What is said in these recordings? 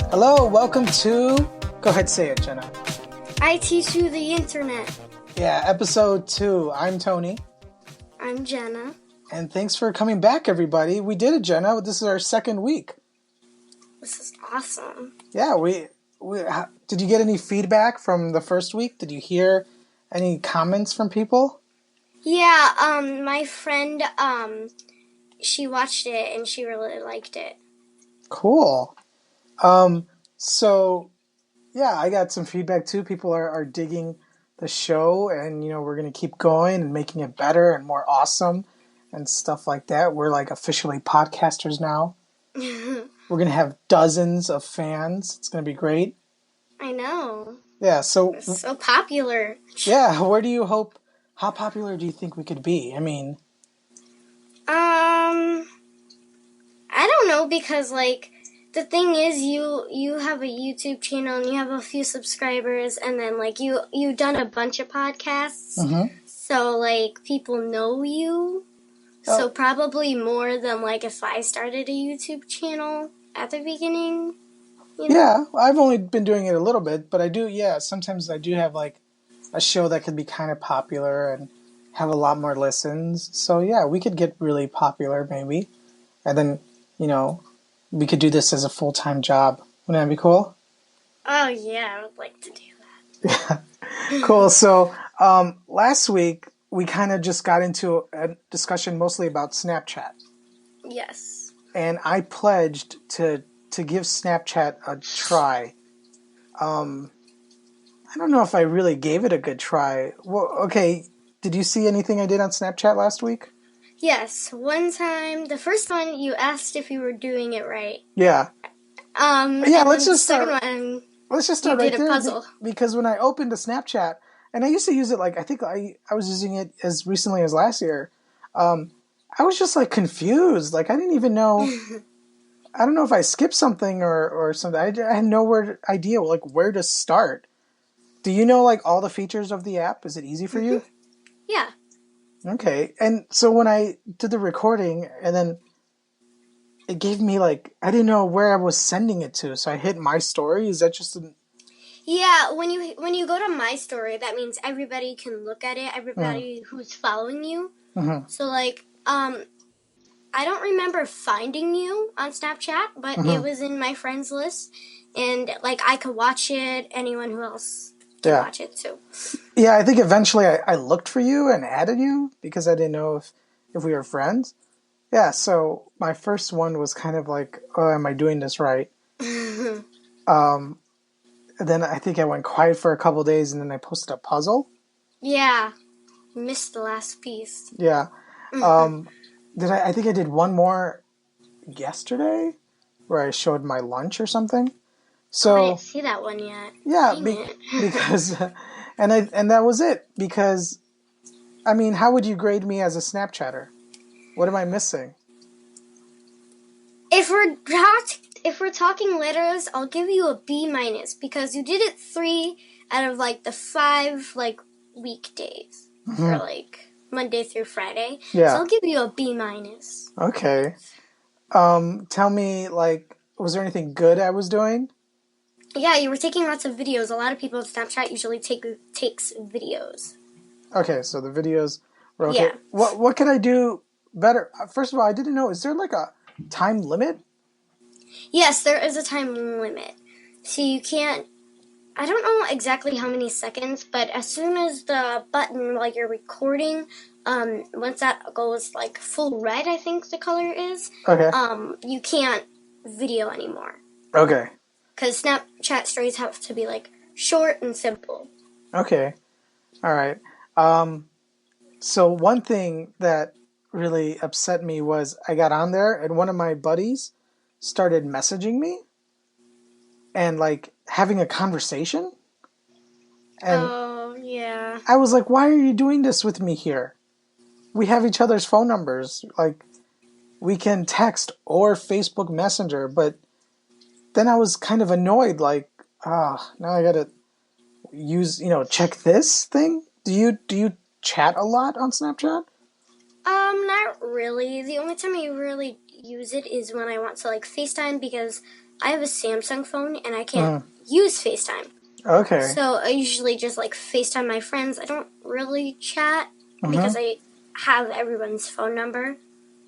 Hello, welcome to... Go ahead, say it, Jenna. I teach you the internet. Yeah, episode 2. I'm Tony. I'm Jenna. And thanks for coming back, everybody. We did it, Jenna. This is our second week. This is awesome. Yeah, we did you get any feedback from the first week? Did you hear any comments from people? Yeah, my friend, she watched it and she really liked it. Cool. So, yeah, I got some feedback too. People are digging the show, and, we're going to keep going and making it better and more awesome and stuff like that. We're like officially podcasters now. We're going to have dozens of fans. It's going to be great. I know. Yeah, so... We're so popular. Yeah, how popular do you think we could be? I mean... I don't know, because, the thing is, you have a YouTube channel and you have a few subscribers, and then, you've done a bunch of podcasts, so, people know you, so probably more than, if I started a YouTube channel at the beginning, Yeah, I've only been doing it a little bit, but I do, sometimes I do have, a show that could be kind of popular and have a lot more listens, so, yeah, we could get really popular, maybe, and then, we could do this as a full-time job. Wouldn't that be cool? Oh, yeah, I would like to do that. Yeah. Cool. So, last week, we kind of just got into a discussion mostly about Snapchat. Yes. And I pledged to give Snapchat a try. I don't know if I really gave it a good try. Well, okay, did you see anything I did on Snapchat last week? Yes, one time, the first one, you asked if you were doing it right. Yeah. Let's just start. Let's just start right there. You did a puzzle. Because when I opened a Snapchat, and I used to use it, I think I was using it as recently as last year, I was just, confused. I didn't even know, I don't know if I skipped something or something. I had no idea, where to start. Do you know, all the features of the app? Is it easy for you? Yeah. Okay, and so when I did the recording, and then it gave me, I didn't know where I was sending it to, so I hit My Story. Is that just Yeah, when you go to My Story, that means everybody can look at it, everybody who's following you. Mm-hmm. So, I don't remember finding you on Snapchat, but it was in my friends list, and, I could watch it, anyone who else can watch it, too. Yeah, I think eventually I looked for you and added you because I didn't know if we were friends. Yeah, so my first one was kind of oh, am I doing this right? Then I think I went quiet for a couple days, and then I posted a puzzle. Yeah, missed the last piece. Yeah. I think I did one more yesterday where I showed my lunch or something. So I didn't see that one yet. Yeah, because and that was it. Because I mean, how would you grade me as a Snapchatter? What am I missing? If we're talking letters, I'll give you a B- because you did it 3 out of the 5 weekdays for Monday through Friday. Yeah. So I'll give you a B-. Okay. Tell me, was there anything good I was doing? Yeah, you were taking lots of videos. A lot of people on Snapchat usually takes videos. Okay, so the videos were okay. Yeah. What can I do better? First of all, I didn't know. Is there a time limit? Yes, there is a time limit. So you can't... I don't know exactly how many seconds, but as soon as the button while you're recording, once that goes full red, I think the color is, okay. You can't video anymore. Okay. Because Snapchat stories have to be short and simple. Okay. All right. So one thing that really upset me was I got on there and one of my buddies started messaging me and having a conversation. And oh, yeah. I was like, why are you doing this with me here? We have each other's phone numbers. We can text or Facebook Messenger, but then I was kind of annoyed, now I gotta use, check this thing? Do you chat a lot on Snapchat? Not really. The only time I really use it is when I want to like FaceTime because I have a Samsung phone and I can't use FaceTime. Okay. So I usually just like FaceTime my friends. I don't really chat because I have everyone's phone number.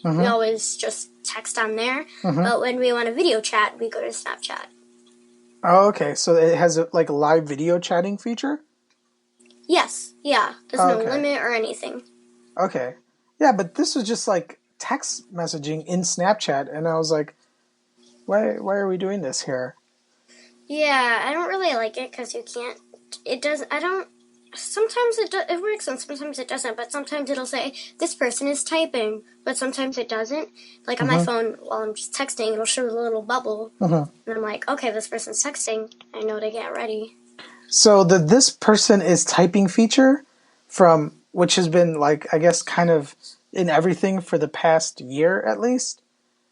We always just text on there. But when we want a video chat, we go to Snapchat. Oh, okay. So it has a live video chatting feature? Yes. Yeah. There's no limit or anything. Okay. Yeah, but this was just like text messaging in Snapchat, and I was like, why are we doing this here? Yeah, I don't really like it because you can't. It doesn't. I don't. Sometimes it works and sometimes it doesn't. But sometimes it'll say this person is typing, but sometimes it doesn't. Like on my phone, while I'm just texting, it'll show a little bubble, and I'm like, okay, this person's texting. I know to get ready. So the this person is typing feature which has been like, I guess, kind of in everything for the past year at least.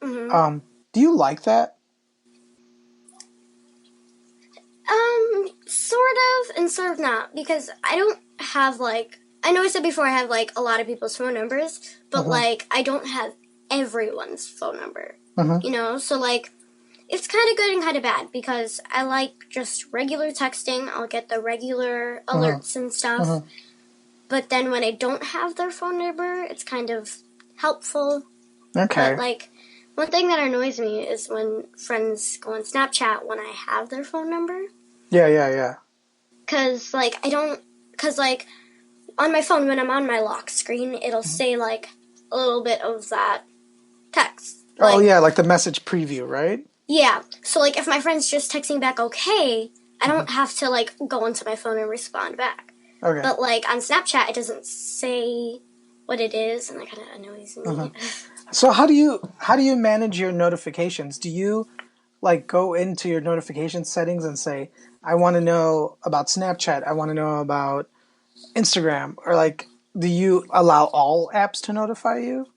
Do you like that? Sort of and sort of not, because I don't have like, I know I said before I have like a lot of people's phone numbers, but like I don't have everyone's phone number, you know? So like, it's kind of good and kind of bad because I like just regular texting. I'll get the regular alerts and stuff. But then when I don't have their phone number, it's kind of helpful. Okay. But like, one thing that annoys me is when friends go on Snapchat when I have their phone number. Yeah. Because, like, on my phone, when I'm on my lock screen, it'll say, like, a little bit of that text. Like, oh, yeah, like the message preview, right? Yeah. So, like, if my friend's just texting back okay, I don't have to, like, go into my phone and respond back. Okay. But, like, on Snapchat, it doesn't say what it is, and that kind of annoys me. So how do you manage your notifications? Do you, like, go into your notification settings and say, I want to know about Snapchat, I want to know about Instagram, or like, do you allow all apps to notify you?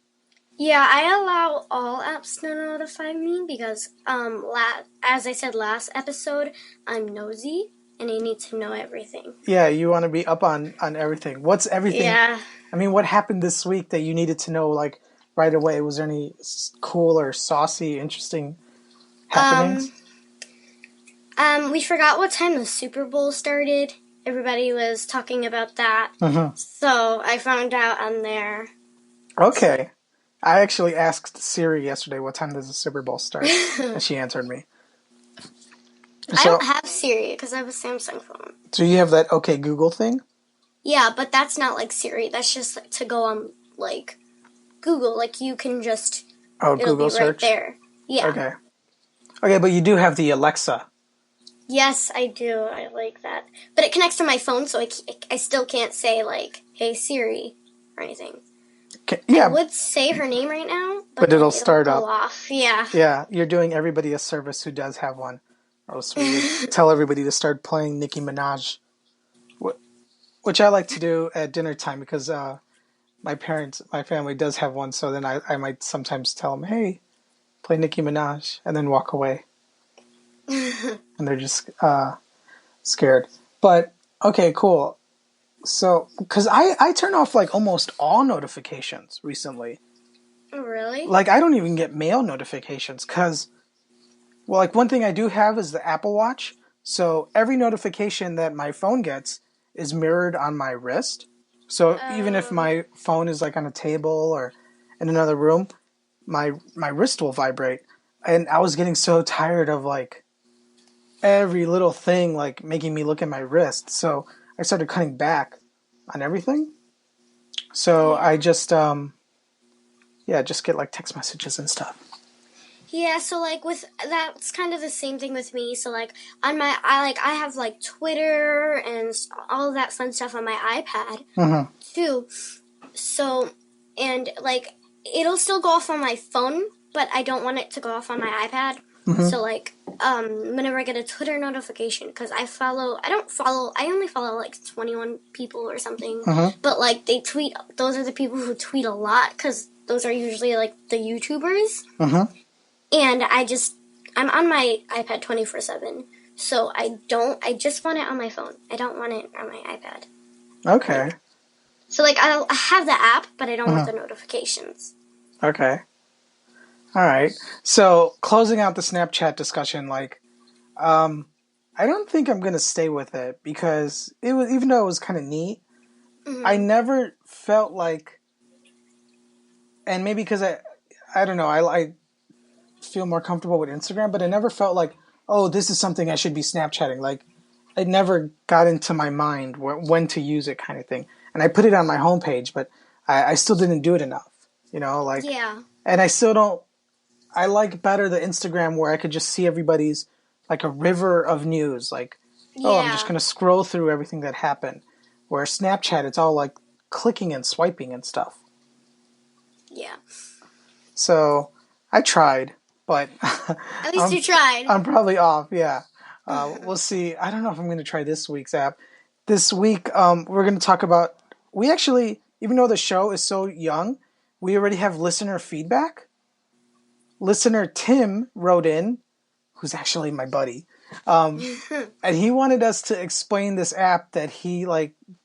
Yeah, I allow all apps to notify me because, as I said last episode, I'm nosy and I need to know everything. Yeah, you want to be up on everything. What's everything? Yeah. I mean, what happened this week that you needed to know, like, right away? Was there any cool or saucy, interesting happenings? We forgot what time the Super Bowl started. Everybody was talking about that. So I found out on there. Okay. I actually asked Siri yesterday, what time does the Super Bowl start? And she answered me. I don't have Siri because I have a Samsung phone. So you have that OK Google thing? Yeah, but that's not like Siri. That's just like, to go on, like, Google. Like, you can just... Oh, Google search? Right there. Yeah. Okay, but you do have the Alexa. Yes, I do. I like that. But it connects to my phone, so I still can't say, like, hey, Siri, or anything. Yeah. I would say her name right now, but it'll start up. Off. Yeah. Yeah, you're doing everybody a service who does have one. Or else we would tell everybody to start playing Nicki Minaj. Which I like to do at dinner time because my family does have one, so then I might sometimes tell them, hey, play Nicki Minaj, and then walk away. And they're just scared. But, okay, cool. So, because I turn off, like, almost all notifications recently. Really? Like, I don't even get mail notifications because, well, like, one thing I do have is the Apple Watch. So every notification that my phone gets is mirrored on my wrist. So even if my phone is, like, on a table or in another room, my wrist will vibrate. And I was getting so tired of, like, every little thing, like, making me look at my wrist. So I started cutting back on everything. So I just, just get, like, text messages and stuff. Yeah, so, like, that's kind of the same thing with me. So, like, I have, like, Twitter and all of that fun stuff on my iPad, too. So, and, like, it'll still go off on my phone, but I don't want it to go off on my iPad. So, like, whenever I get a Twitter notification, because I only follow, like, 21 people or something. But, like, they tweet, those are the people who tweet a lot, because those are usually, like, the YouTubers. And I'm on my iPad 24/7. So I just want it on my phone. I don't want it on my iPad. Okay. So, like, I have the app, but I don't want the notifications. Okay. All right. So, closing out the Snapchat discussion, like, I don't think I'm gonna stay with it because it was, even though it was kind of neat, I never felt like, and maybe because I don't know, I feel more comfortable with Instagram, but I never felt like, oh, this is something I should be Snapchatting. Like, it never got into my mind when to use it, kind of thing. And I put it on my homepage, but I still didn't do it enough. You know, like, Yeah. and I still don't. I like better the Instagram where I could just see everybody's, like, a river of news. Like, oh, I'm just gonna scroll through everything that happened. Where Snapchat, it's all like clicking and swiping and stuff. Yeah. So I tried, but At least you tried. I'm probably off. Yeah, we'll see. I don't know if I'm going to try this week's app. This week, we're going to talk about. We actually, even though the show is so young, we already have listener feedback. Listener Tim wrote in, who's actually my buddy, and he wanted us to explain this app that he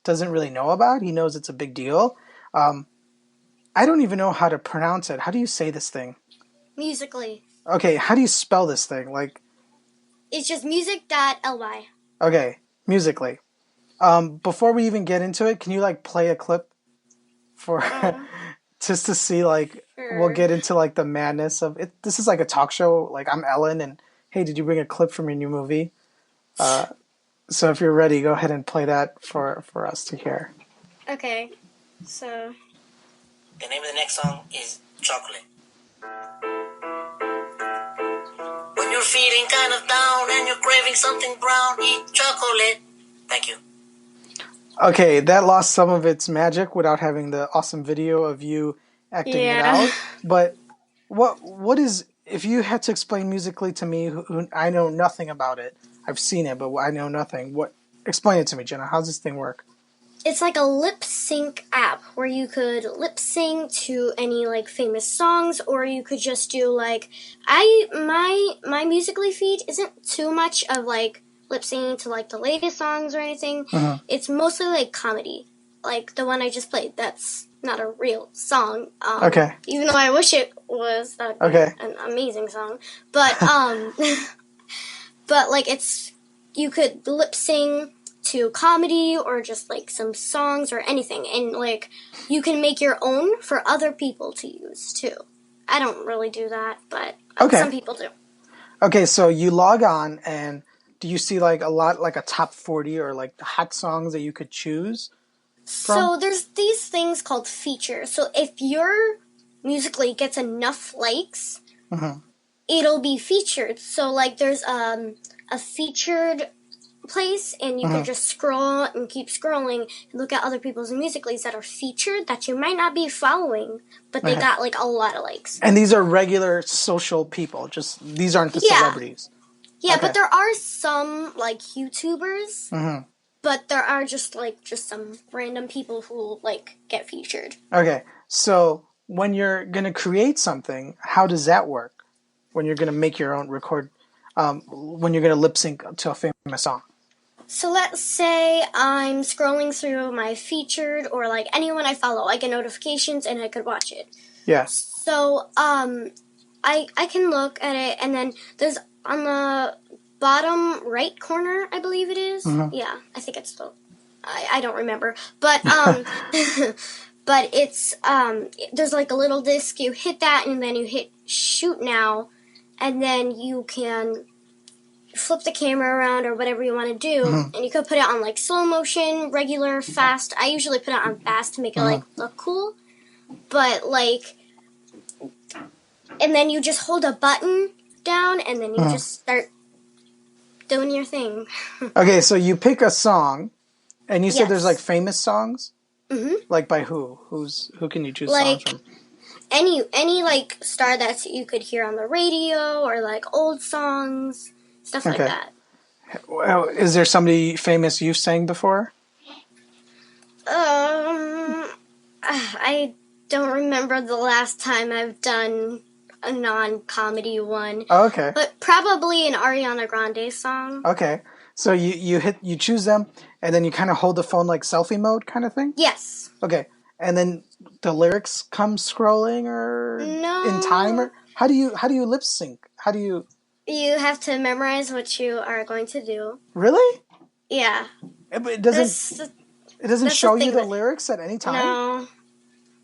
doesn't really know about. He knows it's a big deal. I don't even know how to pronounce it. How do you say this thing? Musically. Okay, how do you spell this thing? Like, it's just music.ly. Okay, musically. Before we even get into it, can you play a clip for just to see Sure. We'll get into the madness of it. This is like a talk show. Like, I'm Ellen, and hey, did you bring a clip from your new movie? So if you're ready, go ahead and play that for us to hear. Okay, so the name of the next song is Chocolate. When you're feeling kind of down and you're craving something brown, eat chocolate. Thank you. Okay, that lost some of its magic without having the awesome video of you acting it out. But what is, if you had to explain musically to me, who I know nothing about it, I've seen it, but I know nothing. Explain it to me, Jenna. How does this thing work? It's like a lip sync app where you could lip sync to any famous songs, or you could just do my Musically feed isn't too much of lip syncing to the latest songs or anything. It's mostly comedy, like the one I just played. That's not a real song. Okay. Even though I wish it was. That'd be an amazing song. But but it's, you could lip sync to comedy or just some songs or anything, and you can make your own for other people to use too. I don't really do that, but some people do. Okay, so you log on, and do you see a lot a top 40 or the hot songs that you could choose from? So there's these things called features. So if your Musically gets enough likes, it'll be featured. So there's a featured place, and you can just scroll and keep scrolling and look at other people's Musicallys that are featured that you might not be following, but they got a lot of likes. And these are regular social people. Just these aren't the celebrities. Yeah, but there are some YouTubers, but there are just some random people who get featured. Okay, so when you're gonna create something, how does that work? When you're gonna make your own record, when you're gonna lip sync to a famous song. So let's say I'm scrolling through my featured, or anyone I follow, I get notifications and I could watch it. Yeah. So I can look at it, and then there's on the bottom right corner, I believe it is. Yeah, I think it's the, I don't remember, but but it's there's a little disc. You hit that, and then you hit shoot now, and then you can flip the camera around or whatever you want to do, and you could put it on slow motion, regular, fast. I usually put it on fast to make it look cool, but and then you just hold a button down, and then you just start doing your thing. Okay, so you pick a song, and you said there's famous songs. By who? Who can you choose songs from? Any star that you could hear on the radio, or old songs. Stuff like that. Well, is there somebody famous you've sang before? I don't remember the last time I've done a non-comedy one. Oh, okay. But probably an Ariana Grande song. Okay. So you choose them, and then you kind of hold the phone like selfie mode kind of thing? Yes. Okay. And then the lyrics come scrolling or in timer? How do you lip sync? How do you... You have to memorize what you are going to do. Really? Yeah. But it doesn't show you the lyrics at any time? No.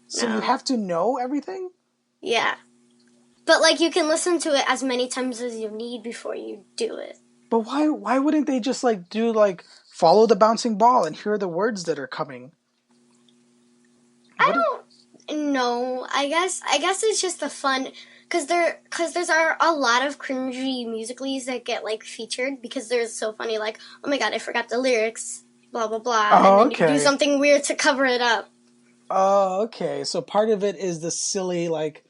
So you have to know everything? Yeah. But, like, you can listen to it as many times as you need before you do it. But why wouldn't they just, like, do, like, follow the bouncing ball and hear the words that are coming? I don't know. I guess it's just the fun... Because there's a lot of cringy musicallys that get, like, featured because they're so funny. Like, oh, my God, I forgot the lyrics, blah, blah, blah. Oh, and then you do something weird to cover it up. Oh, okay. So part of it is the silly, like...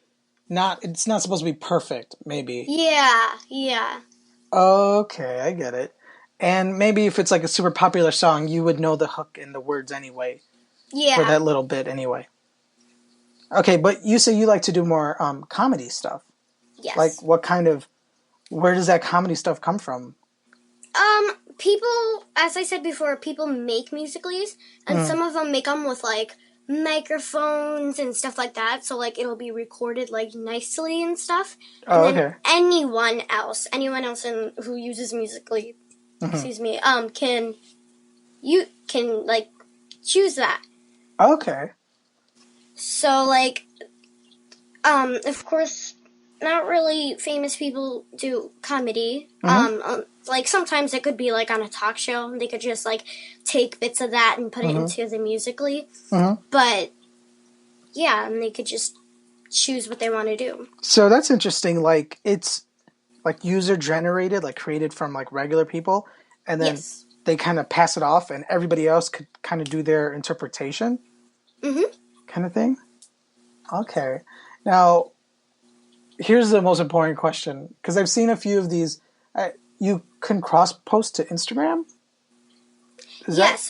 It's not supposed to be perfect, maybe. Yeah. Okay, I get it. And maybe if it's like a super popular song, you would know the hook and the words anyway. Yeah. For that little bit anyway. Okay, but you say you like to do more comedy stuff. Yes. Like where does that comedy stuff come from? People, as I said before, people make musicallys, and some of them make them with, like, microphones and stuff like that, so, like, it'll be recorded, like, nicely and stuff. And then anyone else who uses Musical.ly, can like, choose that. Okay. So, like, of course, not really famous people do comedy. Like, sometimes it could be, like, on a talk show, and they could just, like, take bits of that and put it into the Musical.ly. But, yeah, and they could just choose what they want to do. So that's interesting. Like, it's, like, user-generated, like, created from, like, regular people, and then they kind of pass it off, and everybody else could kind of do their interpretation? Kind of thing? Okay. Now, here's the most important question, because I've seen a few of these. You can cross-post to Instagram?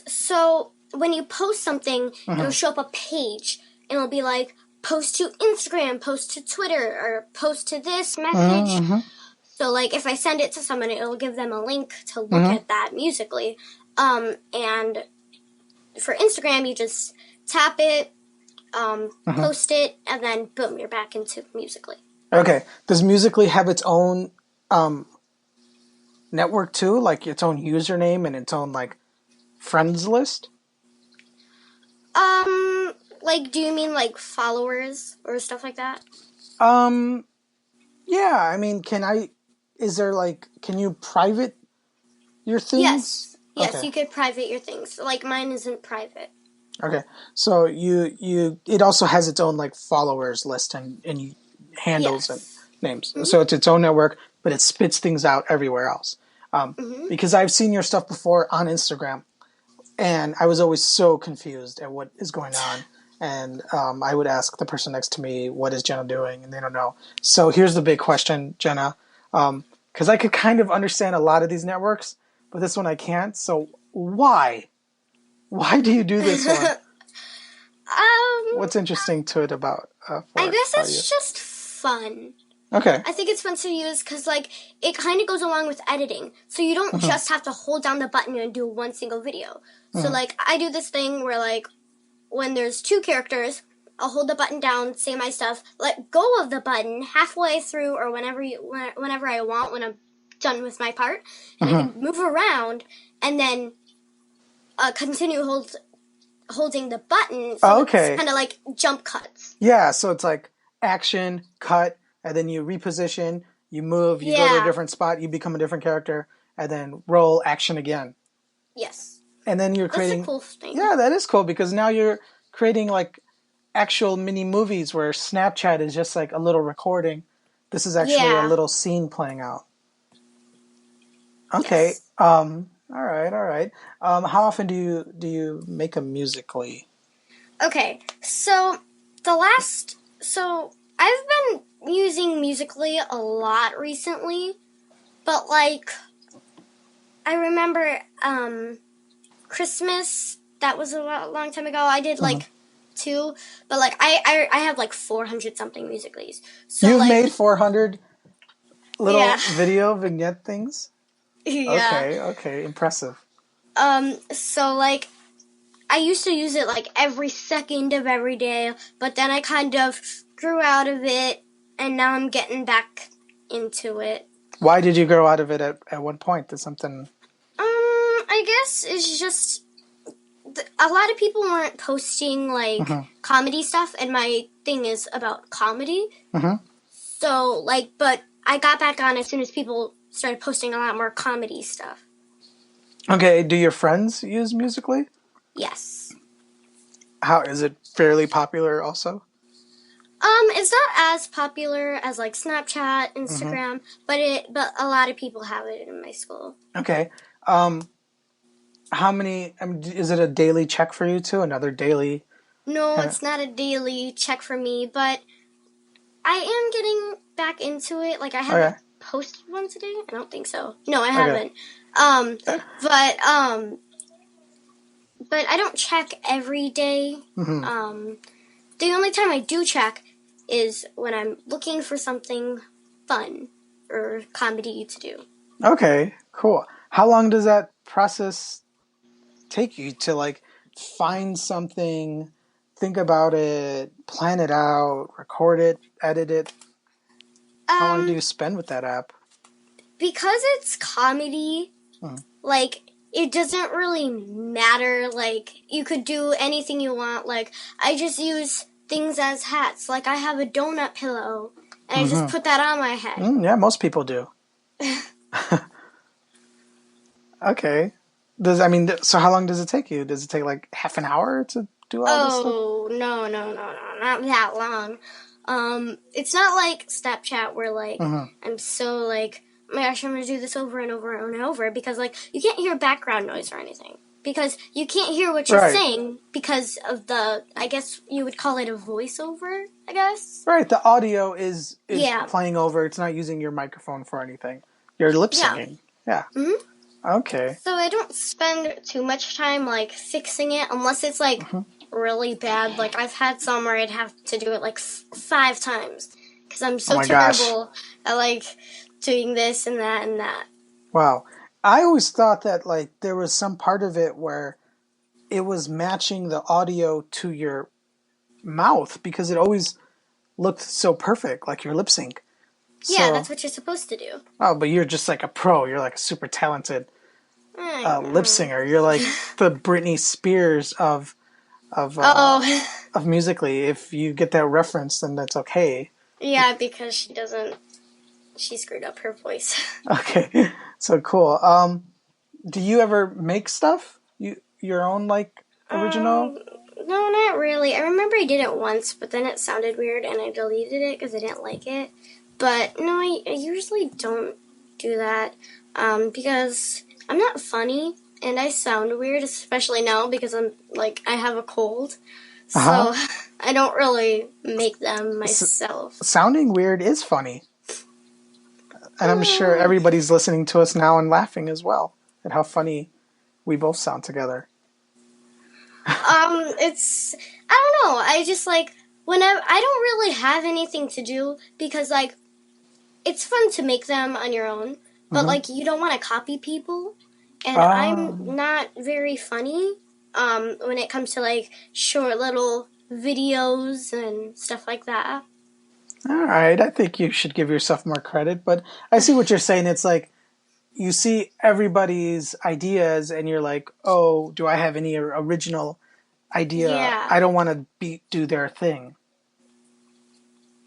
So when you post something, it'll show up a page, and it'll be like, post to Instagram, post to Twitter, or post to this message. So, like, if I send it to someone, it'll give them a link to look at that Musical.ly. And for Instagram, you just tap it, post it, and then boom, you're back into Musical.ly. Okay. Does Musical.ly have its own network too? Like its own username and its own, like, friends list? Like, do you mean, like, followers or stuff like that? Yeah, I mean, can you private your things? Yes, okay. You could private your things. Like, mine isn't private. Okay, so it also has its own, like, followers list and handles and names. So it's its own network, but it spits things out everywhere else. Because I've seen your stuff before on Instagram, and I was always so confused at what is going on. And I would ask the person next to me, what is Jenna doing? And they don't know. So here's the big question, Jenna. Because I could kind of understand a lot of these networks, but this one I can't. So why? Why do you do this one? What's interesting to it about I guess it's just fun. Okay. I think it's fun to use because, like, it kind of goes along with editing. So you don't just have to hold down the button and do one single video. So, like, I do this thing where, like, when there's two characters, I'll hold the button down, say my stuff, let go of the button halfway through or whenever I want when I'm done with my part, and I can move around and then continue holding the button. So it's kind of like jump cuts. Yeah, so it's like action, cut, and then you reposition, you move, you go to a different spot, you become a different character, and then roll, action again. Yes. And then you're creating... That's a cool thing. Yeah, that is cool, because now you're creating, like, actual mini movies where Snapchat is just like a little recording. This is actually a little scene playing out. Okay. Yes. All right. How often do you make a Musical.ly? Okay, so I've been using Musical.ly a lot recently, but, like, I remember Christmas, that was a long time ago. I did, like, 2, but, like, I have, like, 400 something Musical.lys. So, you've like, made 400 little video vignette things? Yeah. Okay, impressive. So like, I used to use it like every second of every day, but then I kind of grew out of it, and now I'm getting back into it. Why did you grow out of it at one point? Did something... I guess it's just a lot of people weren't posting like comedy stuff, and my thing is about comedy. So like, but I got back on as soon as people started posting a lot more comedy stuff. Okay, do your friends use Musical.ly? Yes. How is it fairly popular also? It's not as popular as like Snapchat, Instagram, but a lot of people have it in my school. Okay. How many? Is it a daily check for you too? Another daily? No, it's not a daily check for me, but I am getting back into it. Like I haven't posted one today. I don't think so. No, I haven't. But I don't check every day. The only time I do check is when I'm looking for something fun or comedy to do. Okay, cool. How long does that process take you to like find something, think about it, plan it out, record it, edit it? How long do you spend with that app? Because it's comedy, like, it doesn't really matter. Like, you could do anything you want. Like, I just use things as hats. Like, I have a donut pillow, and I just put that on my head. Yeah, most people do. Okay. So how long does it take you? Does it take like half an hour to do all this stuff? Oh, no, not that long. It's not like Snapchat where, like, I'm so, like, oh my gosh, I'm going to do this over and over and over, because, like, you can't hear background noise or anything. Because you can't hear what you're saying because of the, I guess you would call it a voiceover, I guess. Right, the audio is playing over. It's not using your microphone for anything. You're lip singing. Yeah. Okay. So I don't spend too much time, like, fixing it unless it's, like, really bad. Like, I've had some where I'd have to do it, like, 5 times. Because I'm so terrible at, like, doing this and that and that. Wow. I always thought that, like, there was some part of it where it was matching the audio to your mouth because it always looked so perfect, like your lip sync. Yeah, that's what you're supposed to do. Oh, but you're just like a pro. You're like a super talented lip singer. You're like the Britney Spears of Musical.ly. If you get that reference, then that's okay. Yeah, because she screwed up her voice. Okay, so cool. Do you ever make stuff? Your own like original? No, not really. I remember I did it once, but then it sounded weird, and I deleted it because I didn't like it. But no, I usually don't do that because I'm not funny, and I sound weird, especially now because I have a cold. So I don't really make them myself. Sounding weird is funny. And I'm sure everybody's listening to us now and laughing as well at how funny we both sound together. I don't know. I just whenever I don't really have anything to do because it's fun to make them on your own, but you don't want to copy people, and I'm not very funny when it comes to short little videos and stuff like that. All right, I think you should give yourself more credit, but I see what you're saying. It's like you see everybody's ideas and you're like, oh, do I have any original idea? Yeah. I don't want to do their thing.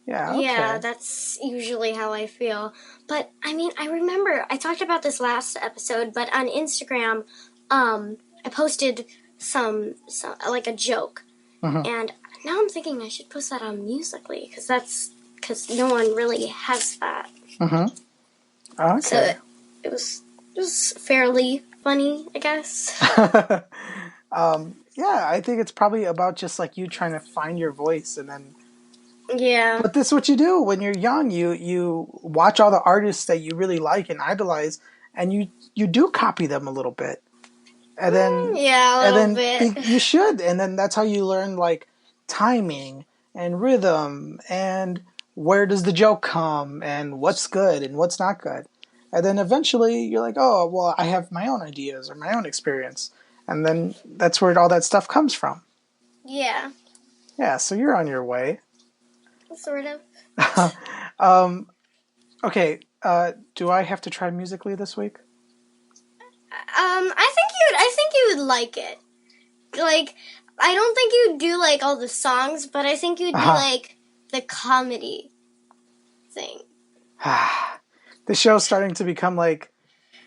Yeah, okay. Yeah, that's usually how I feel. But, I mean, I remember, I talked about this last episode, but on Instagram, I posted some a joke. And now I'm thinking I should post that on Musical.ly, because no one really has that. Okay. So it was fairly funny, I guess. Yeah, I think it's probably about just you trying to find your voice and then... Yeah. But this is what you do when you're young. You watch all the artists that you really like and idolize, and you do copy them a little bit. And then a little bit. You should, and then that's how you learn timing and rhythm and where does the joke come and what's good and what's not good. And then eventually you're like, oh, well, I have my own ideas or my own experience. And then that's where all that stuff comes from. Yeah. Yeah, so you're on your way. Sort of. Okay, do I have to try Musically this week? I think you would like it. Like, I don't think you'd do, like, all the songs, but I think you'd do, like, the comedy thing. The show's starting to become, like,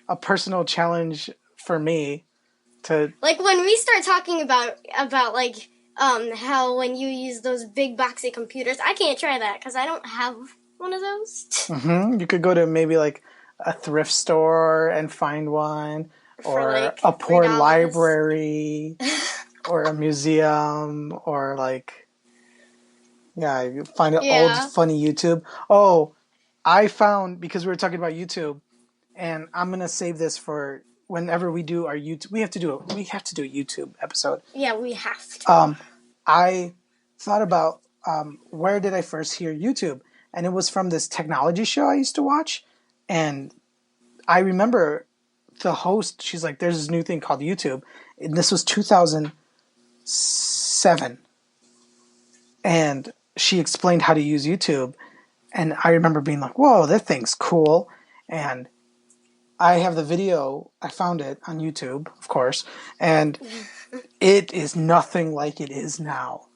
a personal challenge for me to... Like, when we start talking about like, how when you use those big boxy computers, I can't try that, because I don't have one of those. Mm-hmm. You could go to maybe, like, a thrift store and find one, or like a poor $3. library, or a museum, or, like... Yeah, you find an old, funny YouTube. Oh, I found, because we were talking about YouTube, and I'm going to save this for whenever we do our YouTube. We have to do a YouTube episode. Yeah, we have to. I thought about where did I first hear YouTube? And it was from this technology show I used to watch. And I remember the host, she's like, there's this new thing called YouTube. And this was 2007. And she explained how to use YouTube. And I remember being like, whoa, that thing's cool. And I have the video. I found it on YouTube, of course. And it is nothing like it is now.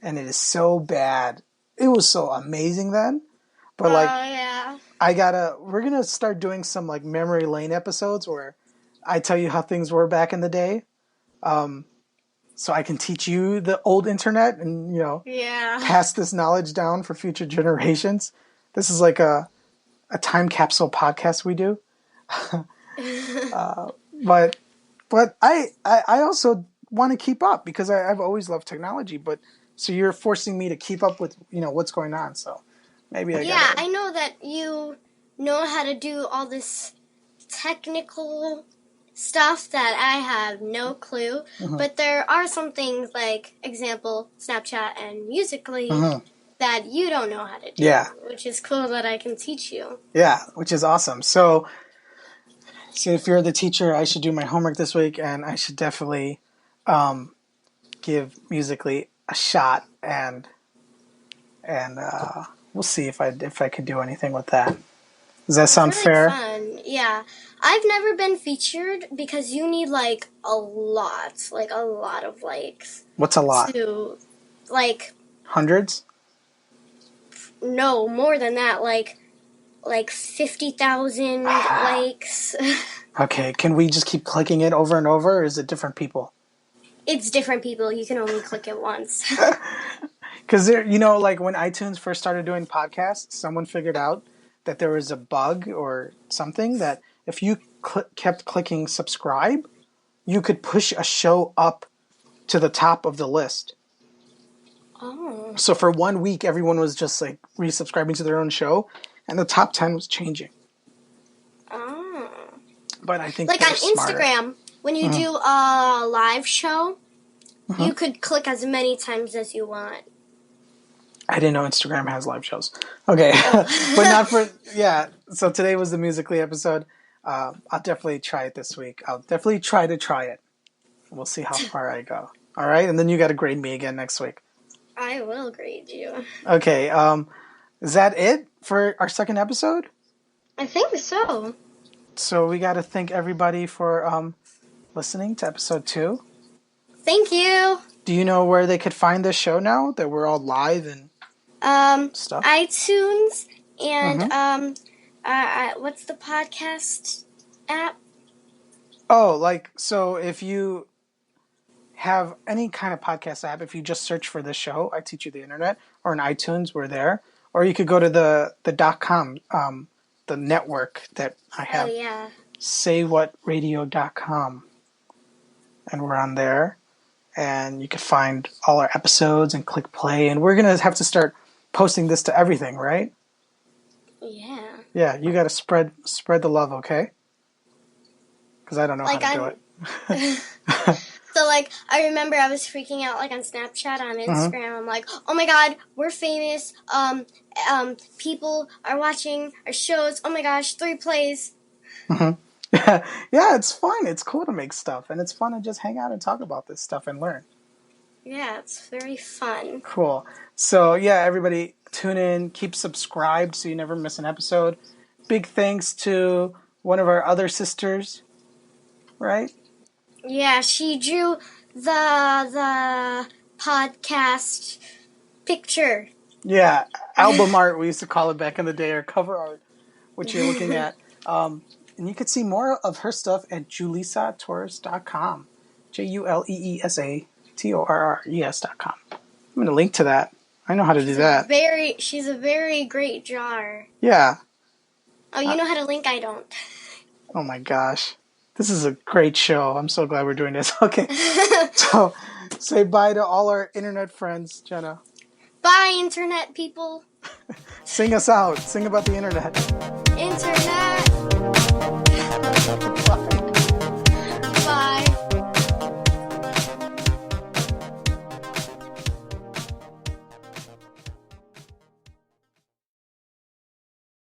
And it is so bad. It was so amazing then. But yeah. We're going to start doing some like memory lane episodes where I tell you how things were back in the day. So I can teach you the old internet and, pass this knowledge down for future generations. This is like a time capsule podcast we do. But I also want to keep up because I've always loved technology. But so you're forcing me to keep up with, what's going on. So maybe I know that you know how to do all this technical stuff that I have no clue, but there are some things like, example, Snapchat and Musically that you don't know how to do, which is cool that I can teach you. Yeah, which is awesome. So if you're the teacher, I should do my homework this week, and I should definitely give Musically a shot, and we'll see if I could do anything with that. Does that sound fair? Fun. Yeah. I've never been featured because you need like a lot of likes. What's a lot? To like hundreds? No, more than that. Like 50,000 likes. Okay, can we just keep clicking it over and over, or is it different people? It's different people. You can only click it once. Because like when iTunes first started doing podcasts, someone figured out that there was a bug or something that if you kept clicking subscribe, you could push a show up to the top of the list. Oh. So for 1 week, everyone was just like resubscribing to their own show, and the top 10 was changing. Oh. But I think like on Instagram, when you do a live show, you could click as many times as you want. I didn't know Instagram has live shows. Okay. But not for, so today was the Musically episode. I'll definitely try it this week. I'll definitely try it. We'll see how far I go. All right? And then you got to grade me again next week. I will grade you. Okay. Is that it for our second episode? I think so. So we got to thank everybody for listening to episode 2. Thank you. Do you know where they could find this show now that we're all live and stuff? iTunes and what's the podcast app? Oh, so if you have any kind of podcast app, if you just search for this show, I Teach You the Internet, or in iTunes, we're there. Or you could go to the .com, the network that I have. Oh, yeah. saywhatradio.com. And we're on there. And you can find all our episodes and click play. And we're going to have to start posting this to everything, right? Yeah. Yeah, you got to spread the love, okay? Because I don't know how to do it. So, like, I remember I was freaking out, like, on Snapchat, on Instagram. I'm like, oh, my God, we're famous. People are watching our shows. Oh, my gosh, 3 plays. Yeah, it's fun. It's cool to make stuff. And it's fun to just hang out and talk about this stuff and learn. Yeah, it's very fun. Cool. So, yeah, everybody, tune in. Keep subscribed so you never miss an episode. Big thanks to one of our other sisters, right? Yeah, she drew the podcast picture. Yeah, album art, we used to call it back in the day, or cover art, which you're looking at. And you can see more of her stuff at julisatorres.com. JULEESATORRES.com. I'm going to link to that. I know how to do that. She's a very great drawer. Yeah. Oh, you know how to link? I don't. Oh my gosh. This is a great show. I'm so glad we're doing this. Okay. So say bye to all our internet friends, Jenna. Bye, internet people. Sing us out. Sing about the internet. Internet. Bye. Bye.